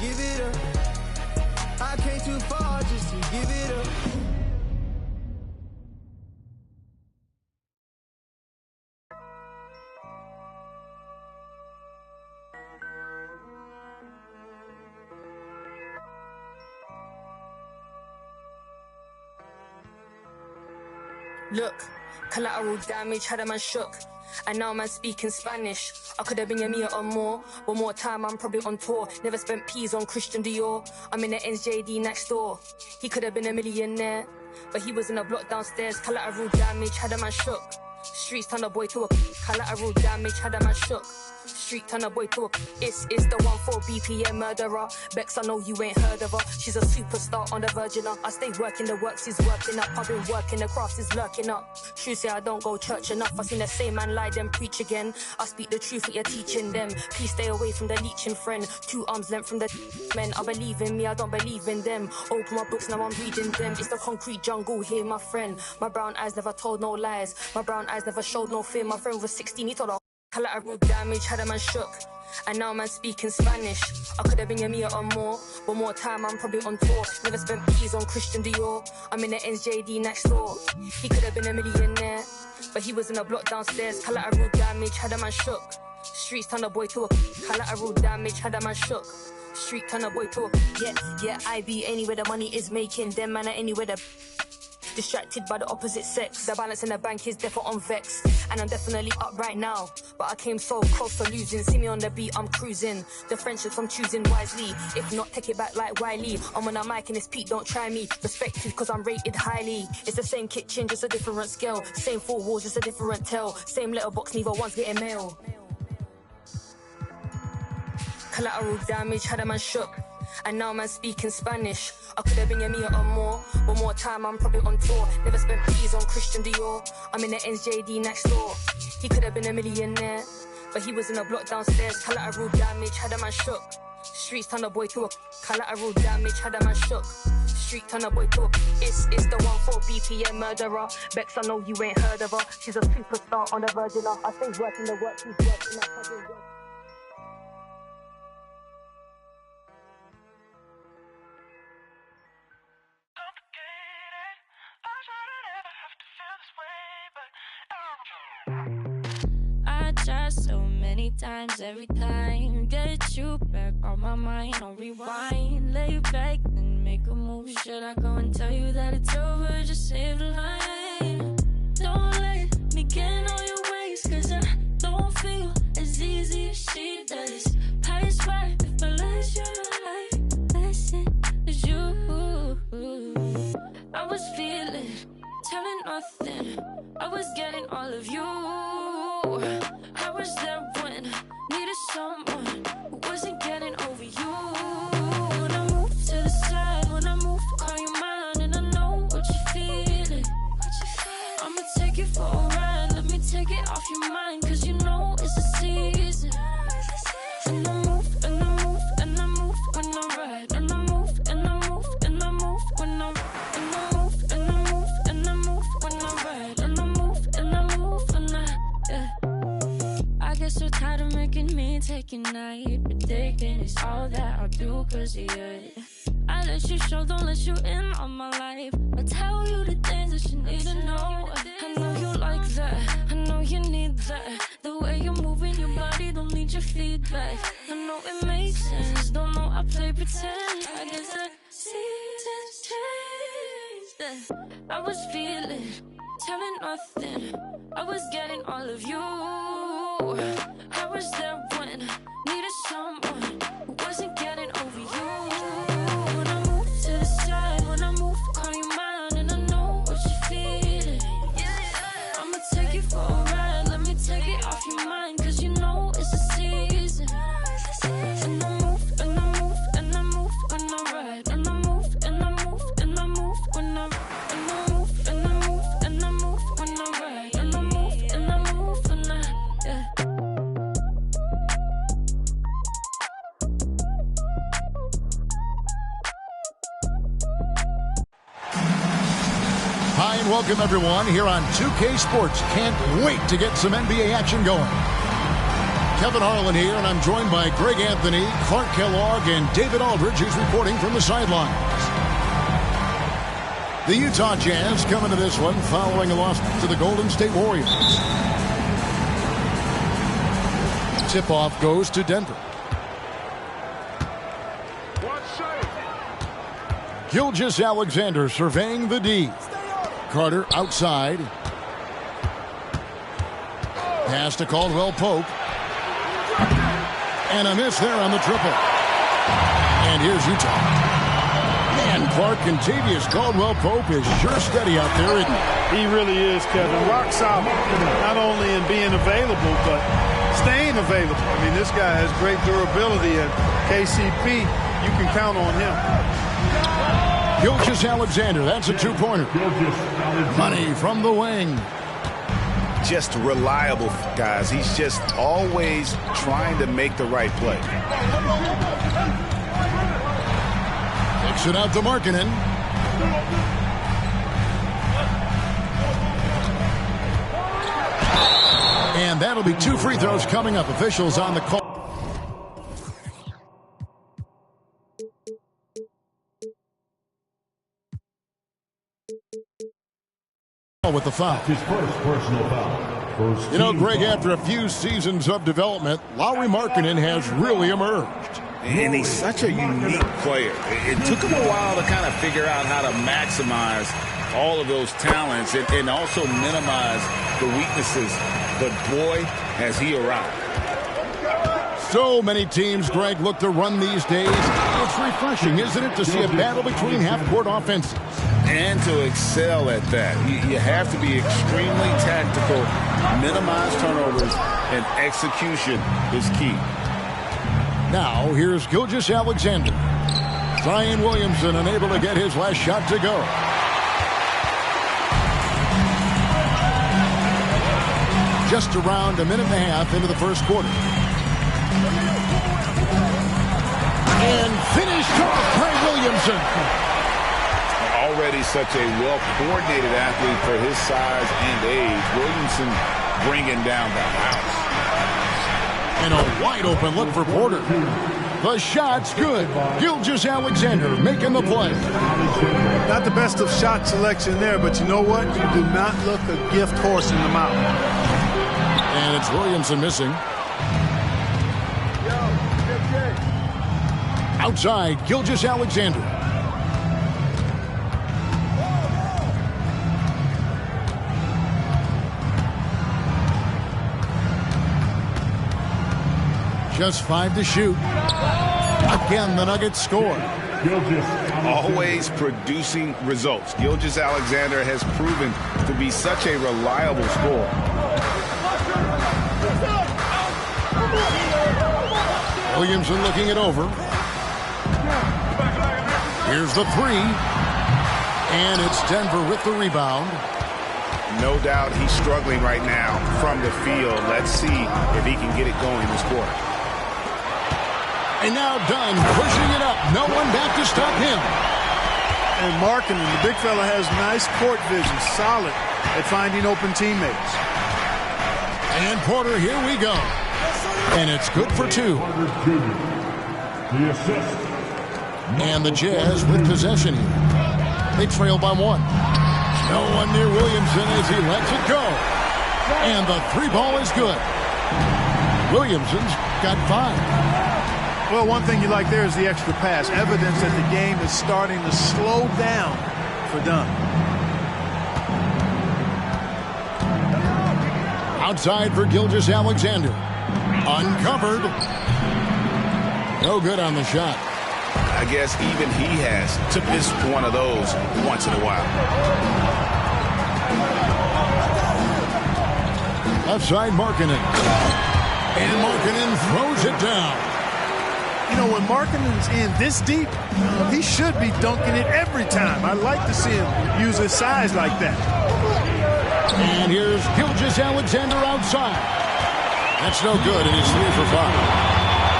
give it up. I came too far just to give it up. Look, collateral damage had a man shook. And now man speaking Spanish. I could have been a Mia or more. One more time I'm probably on tour. Never spent peas on Christian Dior. I'm in the NJD next door. He could have been a millionaire, but he was in a block downstairs. Collateral damage had a man shook. Streets turn a boy to a collateral damage had a man shook. Street turn a boy to a it's the 14 BPM murderer. Bex, I know you ain't heard of her. She's a superstar on the Virgin. I stay working, the works is working up. I've been working, the crafts is lurking up. True say I don't go church enough. I seen the same man lie, then preach again. I speak the truth, what you're teaching them. Please stay away from the leeching friend. 2 arms length from the men. I believe in me, I don't believe in them. Open my books, now I'm reading them. It's the concrete jungle here, my friend. My brown eyes never told no lies. My brown eyes never showed no fear. My friend was 16, he told her collateral damage had a man shook. And now man speaking Spanish. I could have been a Mia or more. One more time I'm probably on tour. Never spent peas on Christian Dior. I'm in the NJD next door. He could have been a millionaire, but he was in a block downstairs. Collateral damage had a man shook. Streets turn a boy to a collateral damage had a man shook. Street turn a boy to a yeah, I be anywhere the money is making. Them man are anywhere the distracted by the opposite sex. The balance in the bank is definitely on vex. And I'm definitely up right now, but I came so close to losing. See me on the beat, I'm cruising. The friendships I'm choosing wisely. If not, take it back like Wiley. I'm on a mic and it's Pete, don't try me. Respected cause I'm rated highly. It's the same kitchen, just a different scale. Same 4 walls, just a different tell. Same letterbox, neither one's getting mail. Collateral damage had a man shook. And now man speaking Spanish. I could have been a Mia or more. One more time I'm probably on tour. Never spent peas on Christian Dior. I'm in the NJD next door. He could have been a millionaire, but he was in a block downstairs. Collateral damage had a man shook. Streets turn a boy to a collateral damage had a man shook. Street turn a boy to a it's the 14 BPM murderer. Bex, I know you ain't heard of her. She's a superstar on the Virgin. I stay working the work, she's working that. So many times, every time, get you back on my mind, on rewind, lay back and make a move. Should I go and tell you that it's over? Just save the line. Don't let me get on your ways, cause I don't feel as easy as she does. Pass by if I let you like listen as you. I was feeling, telling nothing. I was getting all of you. I was there when needed someone who wasn't getting over you. When I move to the side, when I move, call you mine, and I know what you're feeling. I'ma take you for a ride, let me take it off your mind, cause you know it's the season. And I move, and I move, and I move when I ride, and I move, and I move, and I move when I ride, and I move, and I move, and I move when I ride, and I move, and I move when yeah. I get so tired of making me take a night, predicting it's all that I'll do cause of you. I let you show, don't let you in on my life. I tell you the things that you need to know. I know you like that, I know you need that. The way you're moving your body, don't need your feedback. I know it makes sense, don't know I play pretend. I guess the seasons changed. I was feeling, telling nothing. I was getting all of you. I was there when needed someone who wasn't getting over you. When I move to the side, when I move, call you mine, and I know what you're feeling. I'ma take you for a ride, let me take it off your mind, cause you know it's the season. And I move, and I move, and I move when I ride, and I move, and I move, and I move when I ride, and I move, and I move, and I move when I ride, and I move, and I move when I yeah. Hi and welcome everyone here on 2K Sports. Can't wait to get some NBA action going. Kevin Harlan here, and I'm joined by Greg Anthony, Clark Kellogg, and David Aldridge, who's reporting from the sidelines. The Utah Jazz coming to this one following a loss to the Golden State Warriors. Tip-off goes to Denver. Gilgeous-Alexander surveying the D. Carter outside. Pass to Caldwell Pope. And a miss there on the triple. And here's Utah. Man, Clark, Contavious Caldwell Pope is sure steady out there, isn't he? He really is, Kevin. Rock solid. Not only in being available, but staying available. I mean, this guy has great durability, and KCP, you can count on him. Gilgeous-Alexander, that's a two-pointer. Money from the wing. Just reliable, guys. He's just always trying to make the right play. Kicks it out to Markkanen. And that'll be 2 free throws coming up. Officials on the call. With the foul. His first personal foul. You know, Greg, after a few seasons of development, Lauri Markkanen has really emerged. And he's such a unique player. It took him a while to kind of figure out how to maximize all of those talents and also minimize the weaknesses. But boy, has he arrived. So many teams, Greg, look to run these days. It's refreshing, isn't it, to see a battle between half-court offenses? And to excel at that. You have to be extremely tactical, minimize turnovers, and execution is key. Now, here's Gilgeous-Alexander. Zion Williamson unable to get his last shot to go. Just around a minute and a half into the first quarter. And finished off by Williamson. Already such a well-coordinated athlete for his size and age. Williamson bringing down the house. And a wide-open look for Porter. The shot's good. Gilgeous-Alexander making the play. Not the best of shot selection there, but you know what? You do not look a gift horse in the mouth. And it's Williamson missing. Outside, Gilgeous-Alexander. Just 5 to shoot. Again, the Nuggets score. Always producing results. Gilgeous-Alexander has proven to be such a reliable scorer. Williamson looking it over. Here's the three. And it's Denver with the rebound. No doubt he's struggling right now from the field. Let's see if he can get it going this quarter. And now Dunn pushing it up. No one back to stop him. And Markkanen, the big fella, has nice court vision. Solid at finding open teammates. And Porter, here we go. And it's good for 2. The assist. And the Jazz with possession here. They trail by 1. No one near Williamson as he lets it go. And the 3 ball is good. Williamson's got 5. Well, one thing you like there is the extra pass. Evidence that the game is starting to slow down for Dunn. Outside for Gilgeous-Alexander. Uncovered. No good on the shot. I guess even he has to miss one of those once in a while. Outside Markkanen. And Markkanen throws it down. You know, when Markkanen's in this deep, he should be dunking it every time. I like to see him use his size like that. And here's Gilgeous-Alexander outside. That's no good, and he's 3 for 5.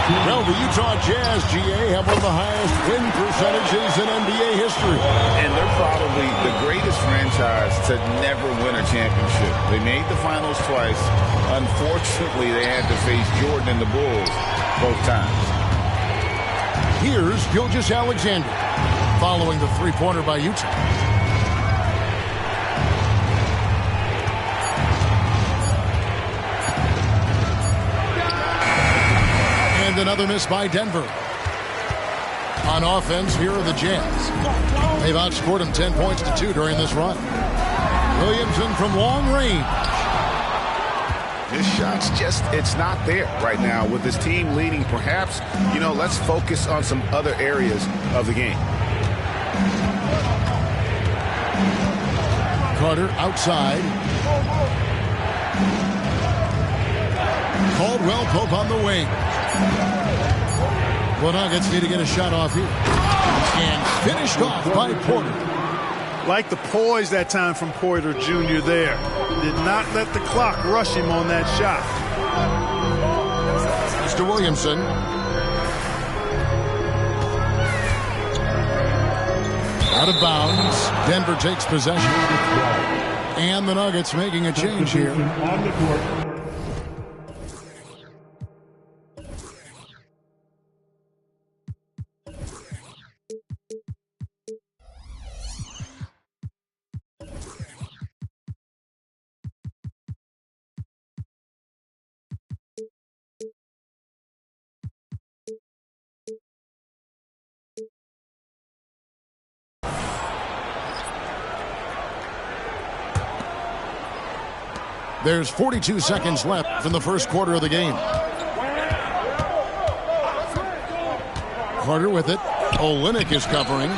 Well, the Utah Jazz, GA, have one of the highest win percentages in NBA history. And they're probably the greatest franchise to never win a championship. They made the finals twice. Unfortunately, they had to face Jordan and the Bulls both times. Here's Gilgeous Alexander following the three-pointer by Utah. And another miss by Denver. On offense, here are the Jazz. They've outscored them 10 points to 2 during this run. Williamson from long range. His shot's just, it's not there right now with his team leading. Perhaps, let's focus on some other areas of the game. Carter outside. Caldwell Pope on the wing. Well, Nuggets need to get a shot off here. And finished off by Porter. Like the poise that time from Porter Jr. there. Did not let the clock rush him on that shot. Mr. Williamson. Out of bounds. Denver takes possession. And the Nuggets making a change here. On the court. There's 42 seconds left in the first quarter of the game. Carter with it. Olynyk is covering.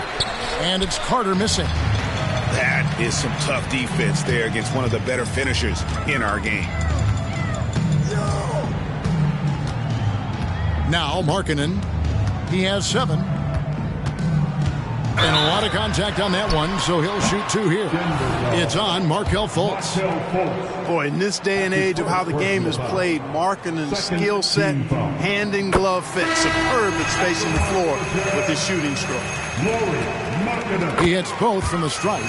And it's Carter missing. That is some tough defense there against one of the better finishers in our game. Now Markkanen. He has 7. And a lot of contact on that one, so he'll shoot 2 here. It's on Markelle Fultz. Boy, in this day and age of how the game is played, Markkanen's skill set, hand and glove fit, superb at spacing the floor with his shooting stroke. He hits both from the stripe.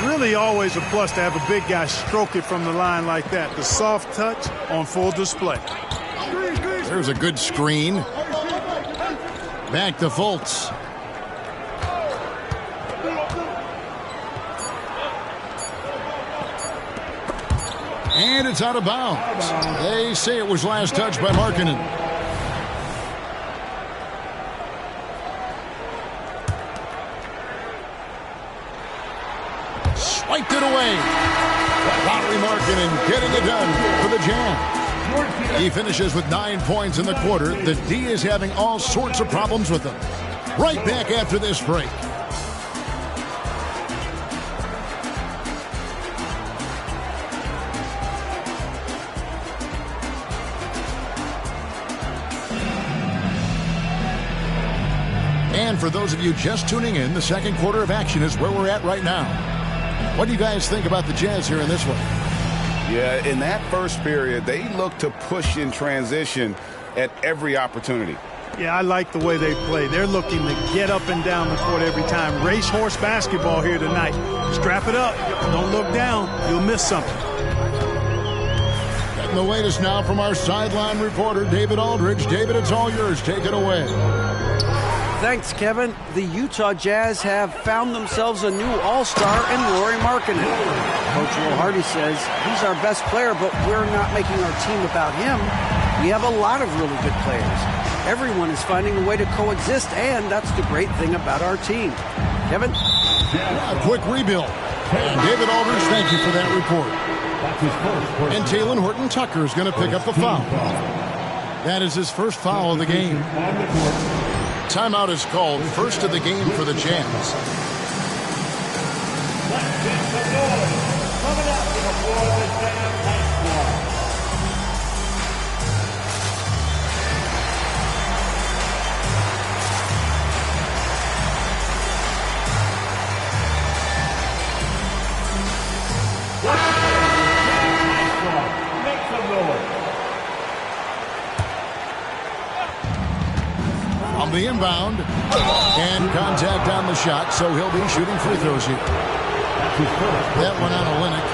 Really always a plus to have a big guy stroke it from the line like that. The soft touch on full display. There's a good screen. Back to Fultz. And it's out of bounds. They say it was last touched by Markkanen. Swiped it away. Lauri Markkanen getting it done for the Jazz. He finishes with 9 points in the quarter. The D is having all sorts of problems with them. Right back after this break. And for those of you just tuning in, the second quarter of action is where we're at right now. What do you guys think about the Jazz here in this one? Yeah, in that first period, they looked to push in transition at every opportunity. Yeah, I like the way they play. They're looking to get up and down the court every time. Racehorse basketball here tonight. Strap it up. Don't look down. You'll miss something. Getting the latest now from our sideline reporter, David Aldridge. David, it's all yours. Take it away. Thanks, Kevin. The Utah Jazz have found themselves a new all-star in Lauri Markkanen. Coach Will Hardy says he's our best player, but we're not making our team about him. We have a lot of really good players. Everyone is finding a way to coexist, and that's the great thing about our team. Kevin? Yeah, a quick rebuild. And David Aldridge, thank you for that report. And Talen Horton-Tucker is going to pick up the foul. That is his first foul of the game. Timeout is called, first of the game for the Jazz. on the inbound. And contact on the shot, so he'll be shooting free throws here. That one on Olynyk.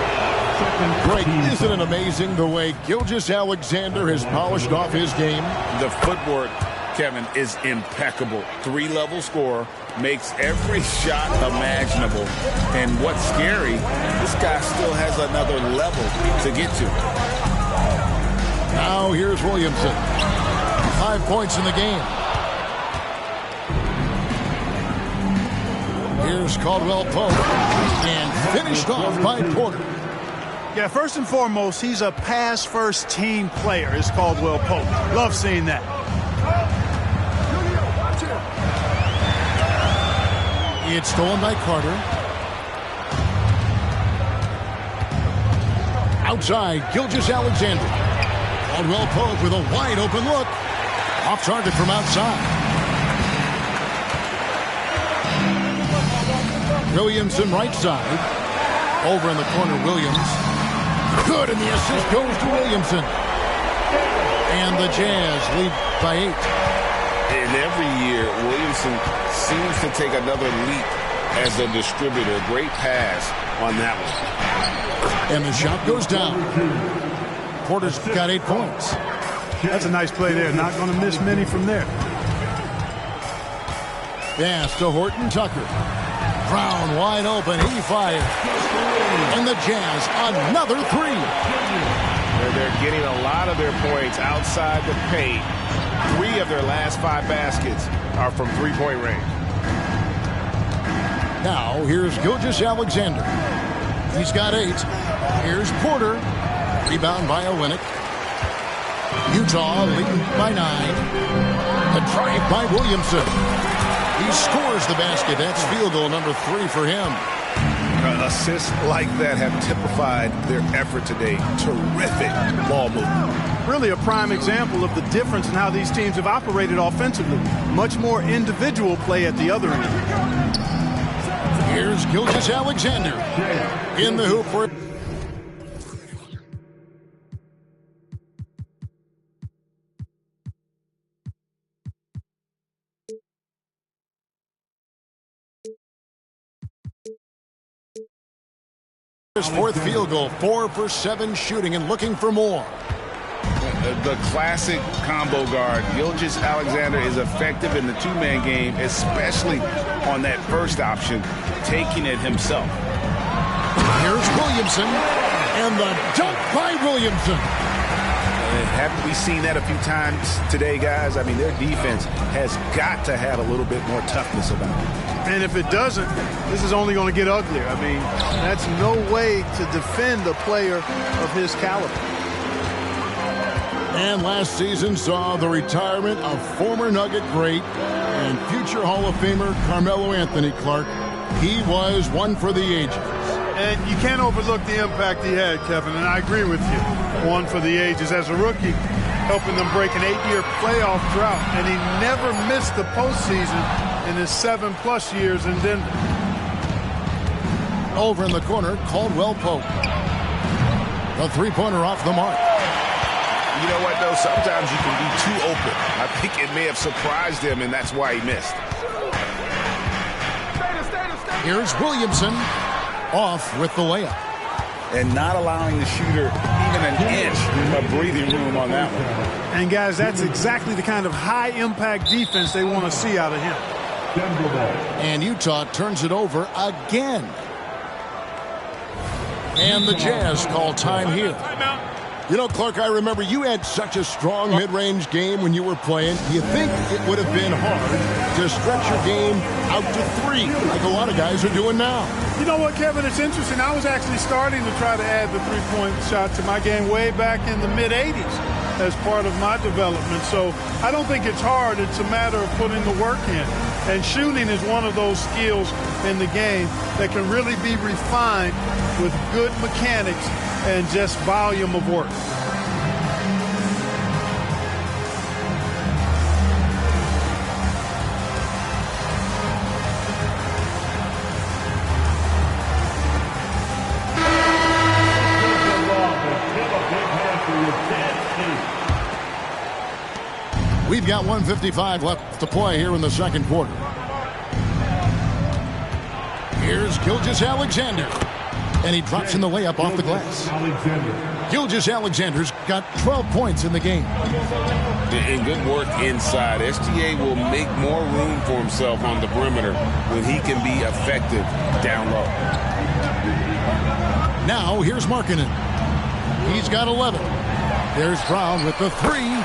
Greg, isn't it amazing the way Gilgeous-Alexander has polished off his game? The footwork, Kevin, is impeccable. 3-level scorer, makes every shot imaginable. And what's scary, this guy still has another level to get to. Now here's Williamson. 5 points in the game. Here's Caldwell Pope. And finished off by Porter. Yeah, first and foremost, he's a pass-first team player, is Caldwell Pope. Love seeing that. It's stolen by Carter. Outside, Gilgeous-Alexander. Caldwell Pope with a wide-open look. Off target from outside. Williamson right side. Over in the corner, Williams. Good, and the assist goes to Williamson. And the Jazz lead by 8. And every year, Williamson seems to take another leap as a distributor. Great pass on that one. And the shot goes down. Porter's got 8 points. That's a nice play there. Not going to miss many from there. Pass to Horton Tucker. Brown wide open. He fires. And the Jazz another 3. They're getting a lot of their points outside the paint. 3 of their last 5 baskets are from three-point range. Now here's Gilgeous-Alexander. He's got 8. Here's Porter. Rebound by Olynyk. Utah leading by 9. The drive by Williamson. He scores the basket. That's field goal number 3 for him. Assists like that have typified their effort today. Terrific ball movement. Really a prime example of the difference in how these teams have operated offensively. Much more individual play at the other end. Here's Gilgeous-Alexander in the hoop for his 4th field goal. 4 for 7 shooting and looking for more. The classic combo guard. Gilgeous-Alexander is effective in the 2-man game, especially on that first option, taking it himself. Here's Williamson, and the dunk by Williamson. Haven't we seen that a few times today, guys? I mean, their defense has got to have a little bit more toughness about it. And if it doesn't, this is only going to get uglier. I mean, that's no way to defend a player of his caliber. And last season saw the retirement of former Nugget great and future Hall of Famer Carmelo Anthony Clark. He was one for the ages. And you can't overlook the impact he had, Kevin, and I agree with you. One for the ages. As a rookie, helping them break an 8-year playoff drought, and he never missed the postseason in his 7+ years in Denver. Over in the corner, Caldwell Pope. The 3-pointer off the mark. You know what, though? Sometimes you can be too open. I think it may have surprised him, and that's why he missed. Here's Williamson off with the layup. And not allowing the shooter even an inch of breathing room on that one. And, guys, that's exactly the kind of high-impact defense they want to see out of him. And Utah turns it over again. And the Jazz call time here. You know, Clark, I remember you had such a strong mid-range game when you were playing. Do you think it would have been hard to stretch your game out to 3 like a lot of guys are doing now? You know what, Kevin? It's interesting. I was actually starting to try to add the 3-point shot to my game way back in the mid-'80s as part of my development. So I don't think it's hard. It's a matter of putting the work in. And shooting is one of those skills in the game that can really be refined with good mechanics and just volume of work. We've got 1:55 left to play here in the second quarter. Here's Gilgeous-Alexander. And he drops in the layup off the glass. Gilgeous-Alexander's got 12 points in the game. And good work inside. SGA will make more room for himself on the perimeter when he can be effective down low. Now here's Markkanen. He's got 11. There's Brown with the three.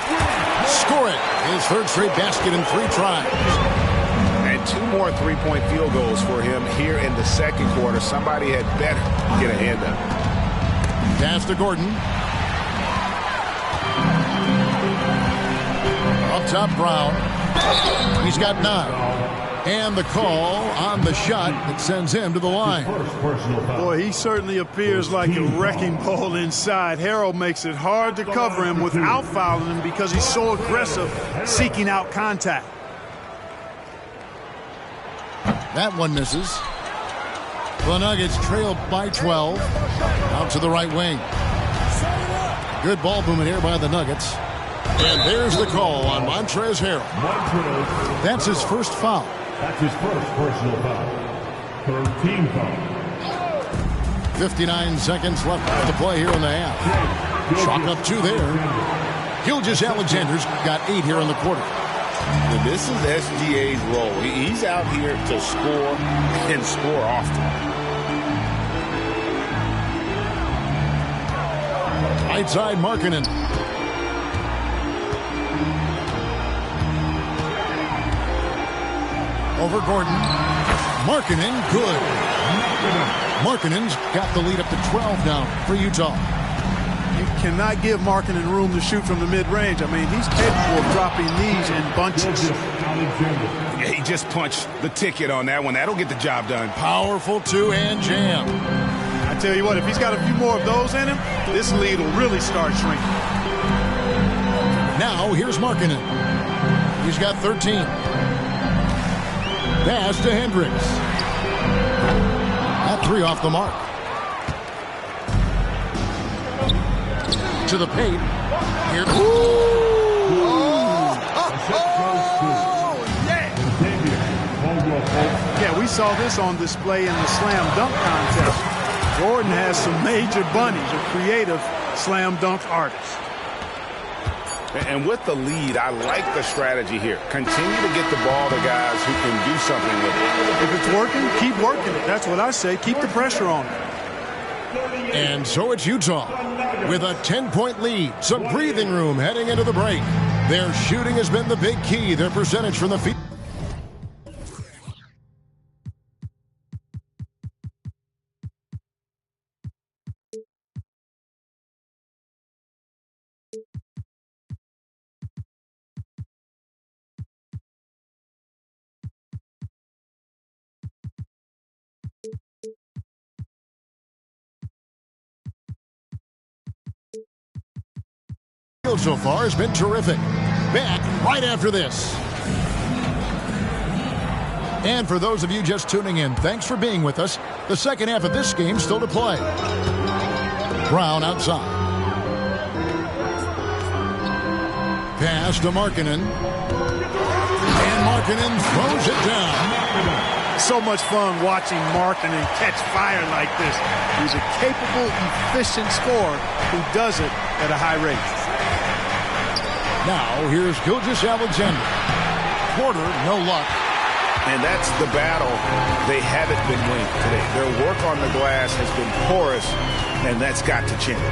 Score it. His third straight basket in 3 tries. And 2 more three-point field goals for him here in the second quarter. Somebody had better get a hand up. Pass to Gordon. Up top, Brown. He's got 9. And the call on the shot that sends him to the line. Boy, he certainly appears like a wrecking ball inside. Harrell makes it hard to cover him without fouling him because he's so aggressive, seeking out contact. That one misses. The Nuggets trail by 12. Out to the right wing. Good ball movement here by the Nuggets. And there's the call on Montrezl Harrell. That's his first foul. That's his first personal foul. 13 foul. 59 seconds left to play here in the half. Chalk up 2 there. Gilgeous-Alexander's got 8 here in the quarter. Well, this is SGA's role. He's out here to score and score often. Right side, Markkanen. Over Gordon. Markkanen, good. Markkanen's got the lead up to 12 now for Utah. You cannot give Markkanen room to shoot from the mid-range. I mean, he's capable of dropping these in bunches. Yeah, he just punched the ticket on that one. That'll get the job done. Powerful two-hand jam. I tell you what, if he's got a few more of those in him, this lead will really start shrinking. Now, here's Markkanen. He's got 13. Pass to Hendricks. That 3 off the mark. To the paint. Here. Yeah, we saw this on display in the slam dunk contest. Jordan has some major bunnies, a creative slam dunk artist. And with the lead, I like the strategy here. Continue to get the ball to guys who can do something with it. If it's working, keep working it. That's what I say. Keep the pressure on it. And so it's Utah with a 10-point lead. Some breathing room heading into the break. Their shooting has been the big key. Their percentage from the field. So far has been terrific. Back right after this. And for those of you just tuning in, thanks for being with us. The second half of this game still to play. Brown outside. Pass to Markkanen. And Markkanen throws it down. So much fun watching Markkanen catch fire like this. He's a capable, efficient scorer who does it at a high rate. Now, here's Gilgeous-Alexander. Porter, no luck. And that's the battle they haven't been winning today. Their work on the glass has been porous, and that's got to change.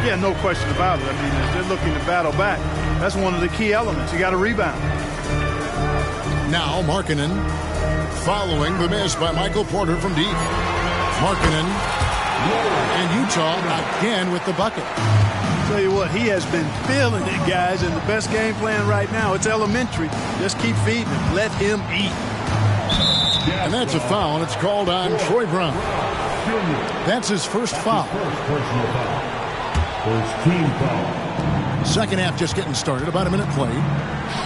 Yeah, no question about it. I mean, they're looking to battle back. That's one of the key elements. You got to rebound. Now, Markkanen following the miss by Michael Porter from deep. Markkanen and Utah again with the bucket. Tell you what, he has been feeling it, guys, and the best game plan right now, it's elementary. Just keep feeding him. Let him eat. And that's a foul, and it's called on Troy Brown. That's his first foul. First team foul. Second half just getting started, about a minute played.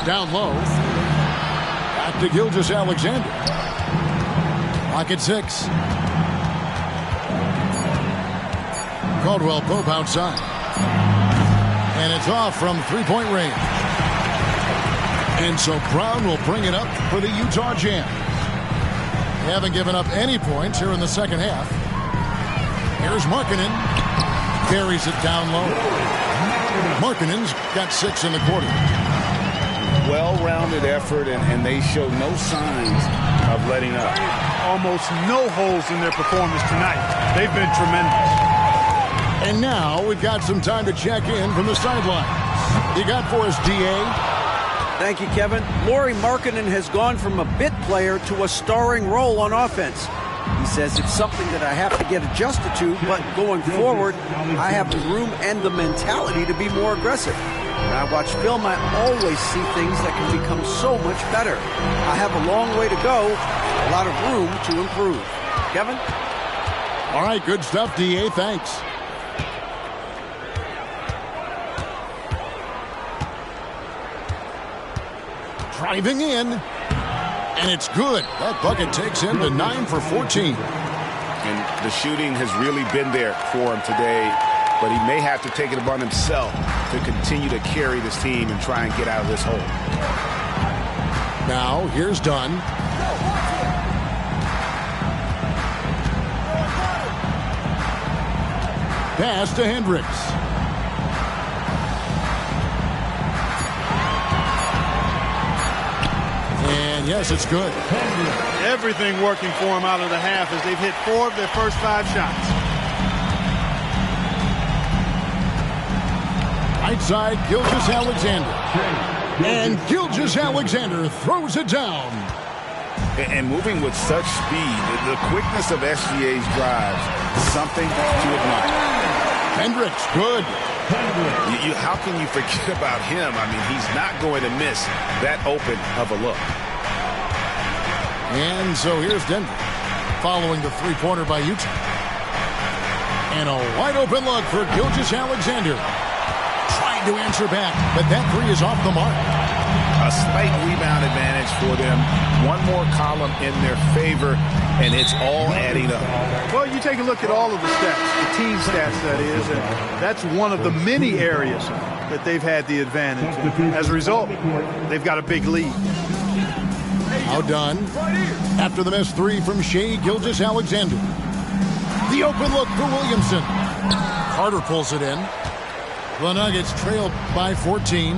Down low. Back to Gilgeous-Alexander. Lock at 6. Caldwell Pope outside. And it's off from three-point range. And so Brown will bring it up for the Utah Jazz. They haven't given up any points here in the second half. Here's Markkanen. Carries it down low. Markkanen's got 6 in the quarter. Well-rounded effort, and they show no signs of letting up. Almost no holes in their performance tonight. They've been tremendous. And now we've got some time to check in from the sidelines. You got for us, D.A.? Thank you, Kevin. Lauri Markkanen has gone from a bit player to a starring role on offense. He says it's something that I have to get adjusted to, but going forward, I have the room and the mentality to be more aggressive. When I watch film, I always see things that can become so much better. I have a long way to go, a lot of room to improve. Kevin? All right, good stuff, D.A. Thanks. Driving in, and it's good. That bucket takes him to 9 for 14. And the shooting has really been there for him today, but he may have to take it upon himself to continue to carry this team and try and get out of this hole. Now, here's Dunn. Pass to Hendricks. And yes, it's good. Everything working for him out of the half as they've hit 4 of their first 5 shots. Right side, Gilgeous-Alexander. And Gilgeous-Alexander throws it down. And moving with such speed, the quickness of SGA's drives, something to admire. Hendricks, good. How can you forget about him? I mean, he's not going to miss that open of a look. And so here's Denver, following the three-pointer by Utah. And a wide-open look for Gilgeous-Alexander. Trying to answer back, but that three is off the mark. A slight rebound advantage for them. One more column in their favor, and it's all adding up. Well, you take a look at all of the stats, the team stats, that is, and that's one of the many areas that they've had the advantage. And as a result, they've got a big lead. Now done. After the missed three from Shai Gilgeous-Alexander. The open look for Williamson. Carter pulls it in. The Nuggets trailed by 14.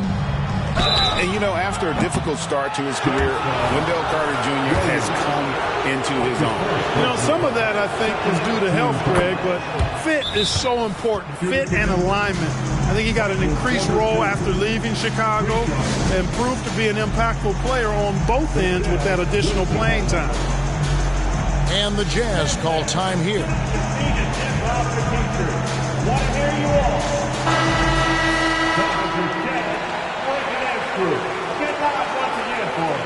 And, you know, after a difficult start to his career, Wendell Carter Jr. has come into his own. You know, some of that, I think, is due to health, Greg, but fit is so important. Fit and alignment. I think he got an increased role after leaving Chicago and proved to be an impactful player on both ends with that additional playing time. And the Jazz call time here. Want to hear you all. Get live once again for us.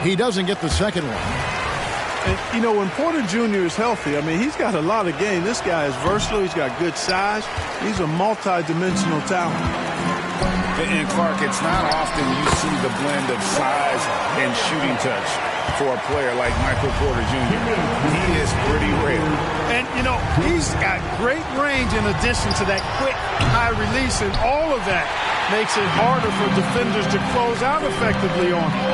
He doesn't get the second one. And, you know, when Porter Jr. is healthy, I mean, he's got a lot of game. This guy is versatile. He's got good size. He's a multi-dimensional talent. And, Clark, it's not often you see the blend of size and shooting touch for a player like Michael Porter Jr. He is pretty rare. And, you know, he's got great range in addition to that quick, high release, and all of that makes it harder for defenders to close out effectively on him.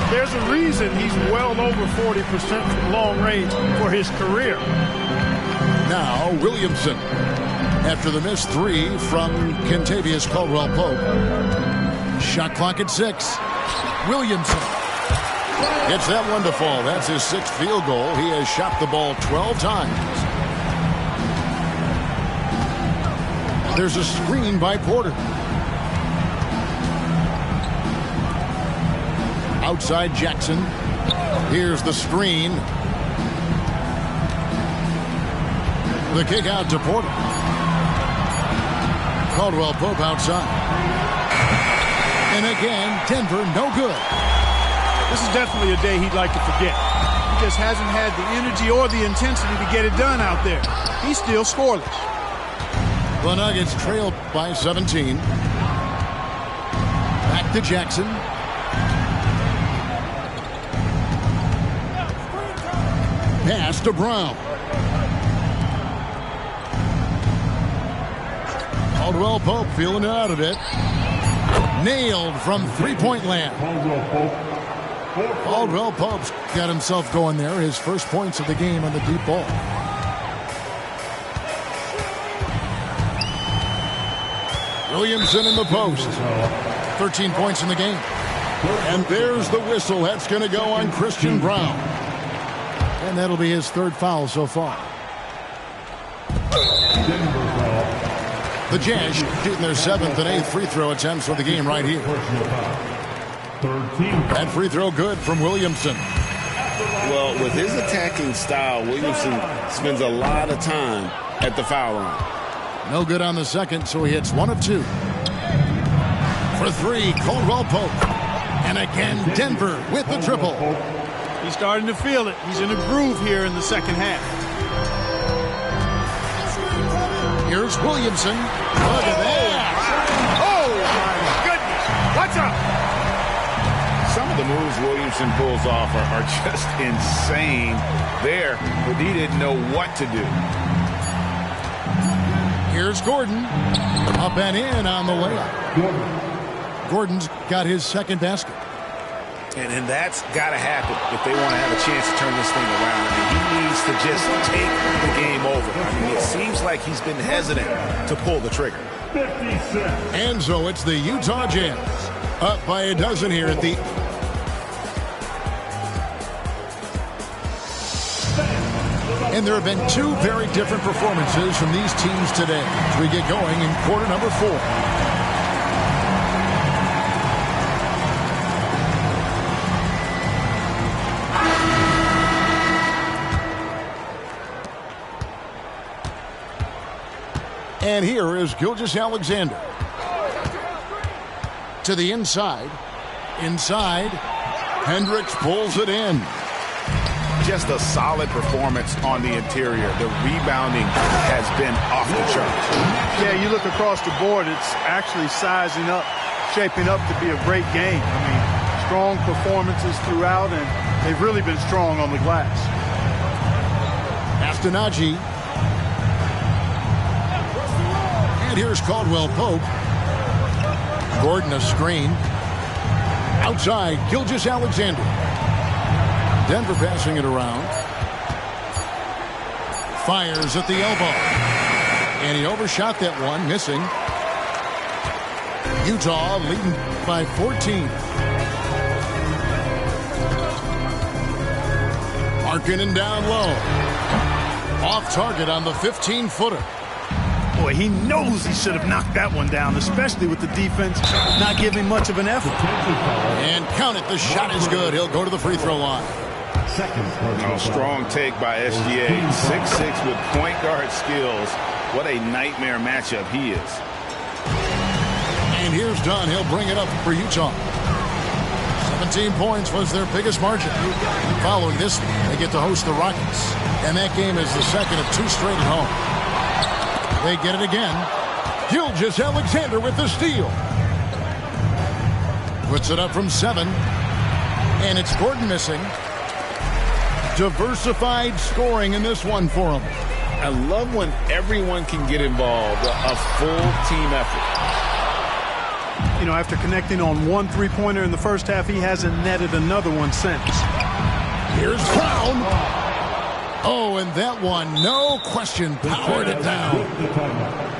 There's a reason he's well over 40% from long range for his career. Now Williamson. After the missed three from Kentavious Caldwell-Pope. Shot clock at 6. Williamson gets that one to fall. That's his 6th field goal. He has shot the ball 12 times. There's a screen by Porter. Outside Jackson. Here's the screen. The kick out to Porter. Caldwell-Pope outside. And again, Denver no good. This is definitely a day he'd like to forget. He just hasn't had the energy or the intensity to get it done out there. He's still scoreless. The Nuggets trailed by 17. Back to Jackson. pass to Brown. Caldwell Pope feeling out of it. Nailed from three-point land. Caldwell Pope's got himself going there. His first points of the game on the deep ball. Williamson in the post. 13 points in the game. And there's the whistle. That's going to go on Christian Brown. And that'll be his third foul so far. The Jazz shooting their 7th and 8th free throw attempts for the game right here. That free throw good from Williamson. Well, with his attacking style, Williamson spends a lot of time at the foul line. No good on the second, so he hits 1 of 2. For 3, Caldwell Pope. And again, Denver with the triple. He's starting to feel it. He's in a groove here in the second half. Here's Williamson. Look at that. Oh, my goodness. What's up? Some of the moves Williamson pulls off are just insane there, but he didn't know what to do. Here's Gordon. Up and in on the layup. Gordon's got his second basket. And that's got to happen if they want to have a chance to turn this thing around. I mean, he needs to just take the game over. I mean, it seems like he's been hesitant to pull the trigger. And so it's the Utah Jazz up by a dozen here at the... And there have been 2 very different performances from these teams today as we get going in quarter number 4. And here is Gilgeous-Alexander. To the inside. Inside. Hendricks pulls it in. Just a solid performance on the interior. The rebounding has been off the charts. Yeah, you look across the board, it's actually sizing up, shaping up to be a great game. I mean, strong performances throughout, and they've really been strong on the glass. Astanaji. And here's Caldwell Pope. Gordon a screen. Outside, Gilgeous-Alexander. Denver passing it around. Fires at the elbow. And he overshot that one, missing. Utah leading by 14. Markkanen down low. Off target on the 15-footer. Boy, he knows he should have knocked that one down, especially with the defense not giving much of an effort. And count it, the shot is good. He'll go to the free throw line. Strong take by SGA. 6'6" with point guard skills. What a nightmare matchup he is. And here's Dunn. He'll bring it up for Utah. 17 points was their biggest margin. Following this, they get to host the Rockets. And that game is the second of 2 straight at home. They get it again. Gilgeous-Alexander with the steal. Puts it up from 7. And it's Gordon missing. Diversified scoring in this one for him. I love when everyone can get involved. A full team effort. You know, after connecting on 1 3-pointer in the first half, he hasn't netted another one since. Here's Brown. Oh, and that one, no question, powered it down.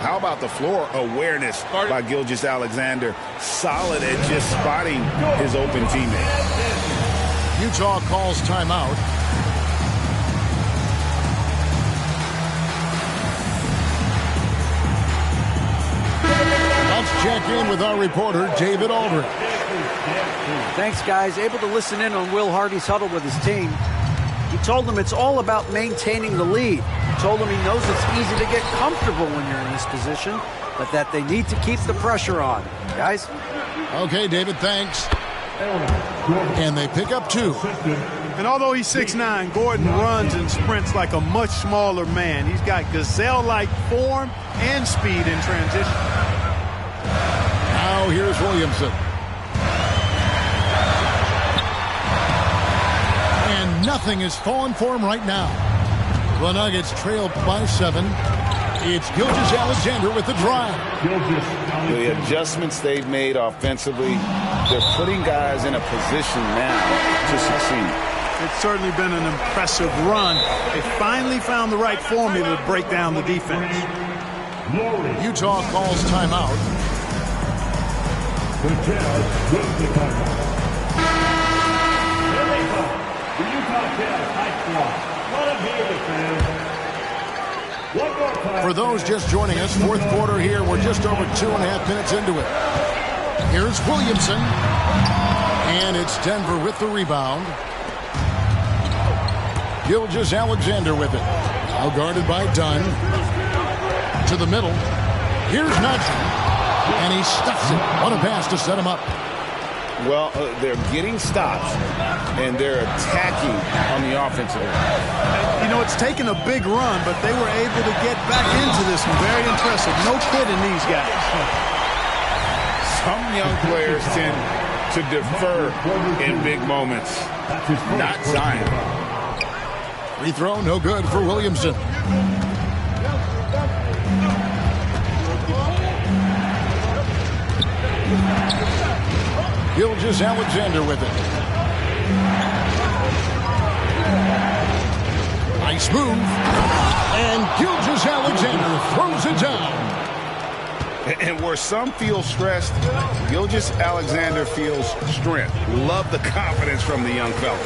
How about the floor awareness by Gilgeous-Alexander? Solid at just spotting his open teammate. Utah calls timeout. Let's check in with our reporter, David Aldridge. Thanks, guys. Able to listen in on Will Hardy's huddle with his team. He told them it's all about maintaining the lead. He told them he knows it's easy to get comfortable when you're in this position, but that they need to keep the pressure on. Guys? Okay, David, thanks. And they pick up 2. And although he's 6'9", Gordon runs and sprints like a much smaller man. He's got gazelle-like form and speed in transition. Now here's Williamson. And Nothing is falling for him right now. The Nuggets trail by 7. It's Gilgeous-Alexander with the drive. The adjustments they've made offensively, they're putting guys in a position now to succeed. It's certainly been an impressive run. They finally found the right formula to break down the defense. Utah calls timeout. The Jazz with the timeout. Here they come. The Utah Jazz high squad. Let them hear it, fans. For those just joining us, fourth quarter here. We're just over 2.5 minutes into it. Here's Williamson. And it's Denver with the rebound. Gilgeous-Alexander with it. Now guarded by Dunn. To the middle. Here's Nudge. And he stuffs it. What a pass to set him up. Well, they're getting stops, and they're attacking on the offensive end. You know, it's taken a big run, but they were able to get back into this one. Very impressive. No kidding these guys. Some young players tend to defer in big moments. Not Zion. Free throw, no good for Williamson. Gilgeous-Alexander with it. Nice move. And Gilgeous-Alexander throws it down. And where some feel stressed, Gilgeous-Alexander feels strength. Love the confidence from the young fella.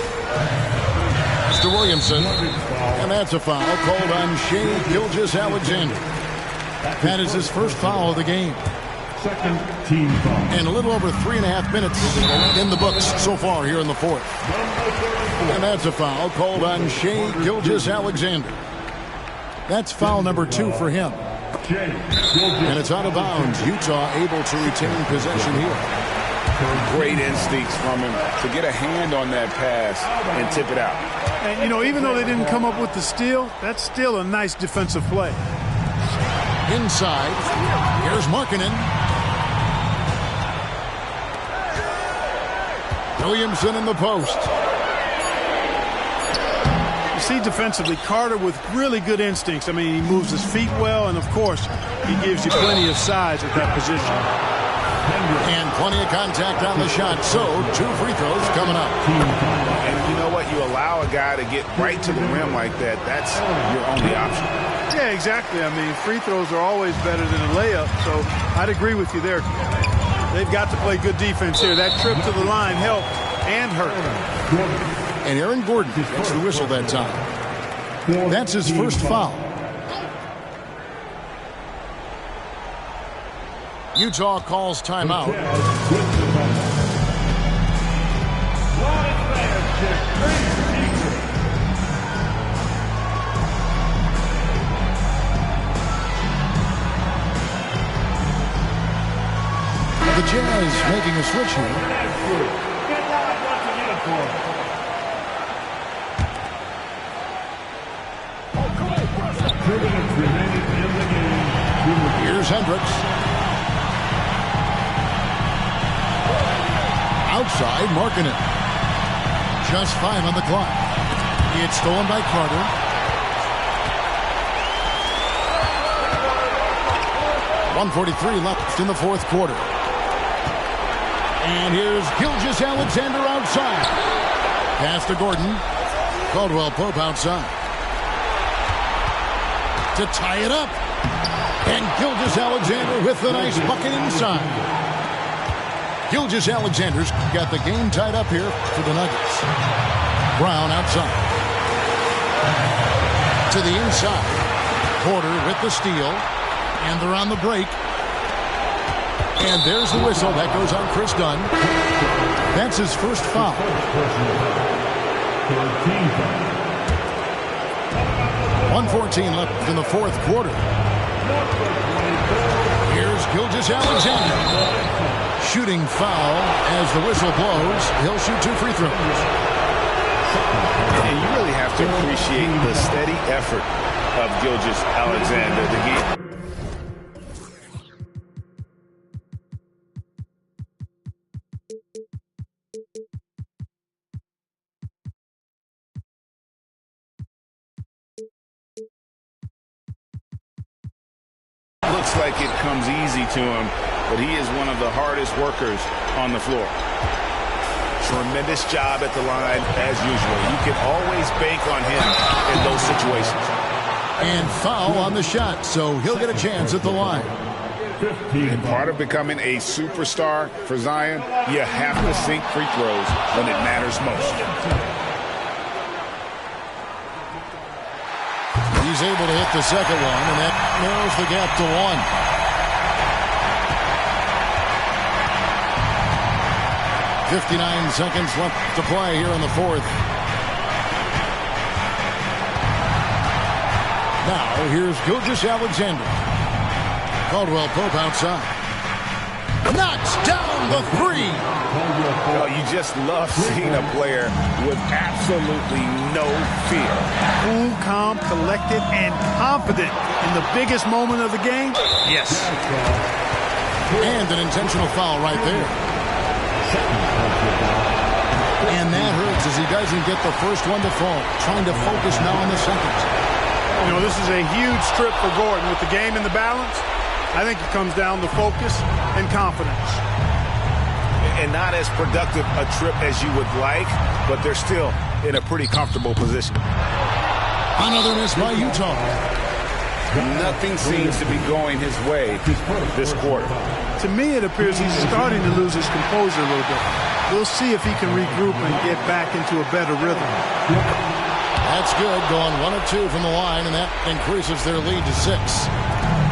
Mr. Williamson. And that's a foul called on Shea Gilgeous-Alexander. That is his first foul of the game. Second team foul. And a little over 3.5 minutes in the books so far here in the fourth. And that's a foul called on Shea Gilgeous-Alexander. That's foul number 2 for him. And it's out of bounds. Utah able to retain possession here. Great instincts from him to get a hand on that pass and tip it out. And, you know, even though they didn't come up with the steal, that's still a nice defensive play. Inside. Here's Markkanen. Williamson in the post. You see defensively, Carter with really good instincts. I mean, he moves his feet well, and of course, he gives you plenty of size at that position. And plenty of contact on the shot, so 2 free throws coming up. And you know what? You allow a guy to get right to the rim like that, that's your only option. Yeah, exactly. I mean, free throws are always better than a layup, so I'd agree with you there. They've got to play good defense here. That trip to the line helped and hurt. And Aaron Gordon gets the whistle that time. That's his first foul. Utah calls timeout. The Jazz making a switch here. Here's Hendricks. Outside, Markkanen. Just 5 on the clock. It's stolen by Carter. .143 left in the fourth quarter. And here's Gilgeous-Alexander outside. Pass to Gordon. Caldwell-Pope outside. To tie it up. And Gilgeous-Alexander with a nice bucket inside. Gilgeous-Alexander's got the game tied up here for the Nuggets. Brown outside. To the inside. Porter with the steal. And they're on the break. And there's the whistle. That goes on Chris Dunn. That's his first foul. 1:14 left in the fourth quarter. Here's Gilgeous-Alexander. Shooting foul as the whistle blows. He'll shoot 2 free throws. And you really have to appreciate the steady effort of Gilgeous-Alexander to get like it comes easy to him, but he is one of the hardest workers on the floor. Tremendous job at the line as usual. You can always bank on him in those situations. And foul on the shot, so he'll get a chance at the line. And part of becoming a superstar for Zion, you have to sink free throws when it matters most. He's able to hit the second one, and that narrows the gap to 1. .59 seconds left to play here in the fourth. Now, here's Gilgeous-Alexander. Caldwell Pope outside. Knocks down the three. Well, you just love seeing a player with absolutely no fear. Cool, calm, collected, and confident in the biggest moment of the game. Yes. And an intentional foul right there. And that hurts as he doesn't get the first one to fall. Trying to focus now on the second. You know, this is a huge trip for Gordon with the game in the balance. I think it comes down to focus and confidence. And not as productive a trip as you would like, but they're still in a pretty comfortable position. Another miss by Utah. Nothing seems to be going his way this quarter. To me, it appears he's starting to lose his composure a little bit. We'll see if he can regroup and get back into a better rhythm. That's good, going 1 of 2 from the line, and that increases their lead to 6.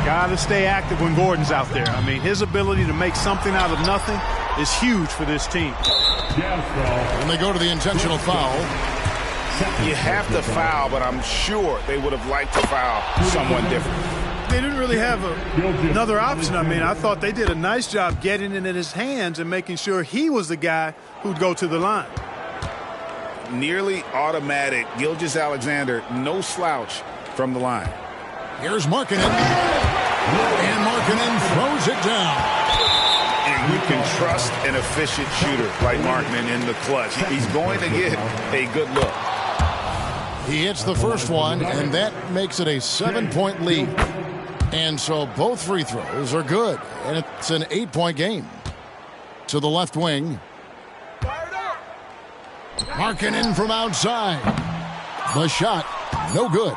Got to stay active when Gordon's out there. I mean, his ability to make something out of nothing is huge for this team. And they go to the intentional foul. You have to foul, but I'm sure they would have liked to foul someone different. They didn't really have another option. I mean, I thought they did a nice job getting it in his hands and making sure he was the guy who'd go to the line. Nearly automatic. Gilgeous-Alexander, no slouch from the line. Here's Markkanen. And Markkanen throws it down. And you can trust an efficient shooter like Markkanen in the clutch. He's going to get a good look. He hits the first one, and that makes it a 7-point lead. And so both free throws are good, and it's an 8-point game. To the left wing. Markkanen from outside. The shot, no good.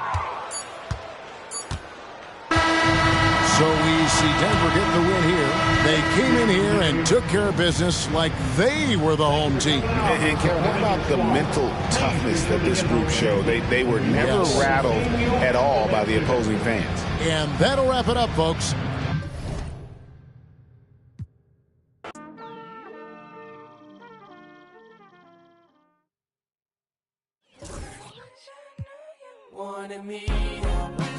So we see Denver get the win here. They came in here and took care of business like they were the home team. And Kevin, what about the mental toughness that this group showed? They were never rattled at all by the opposing fans. And that'll wrap it up, folks. Wanted me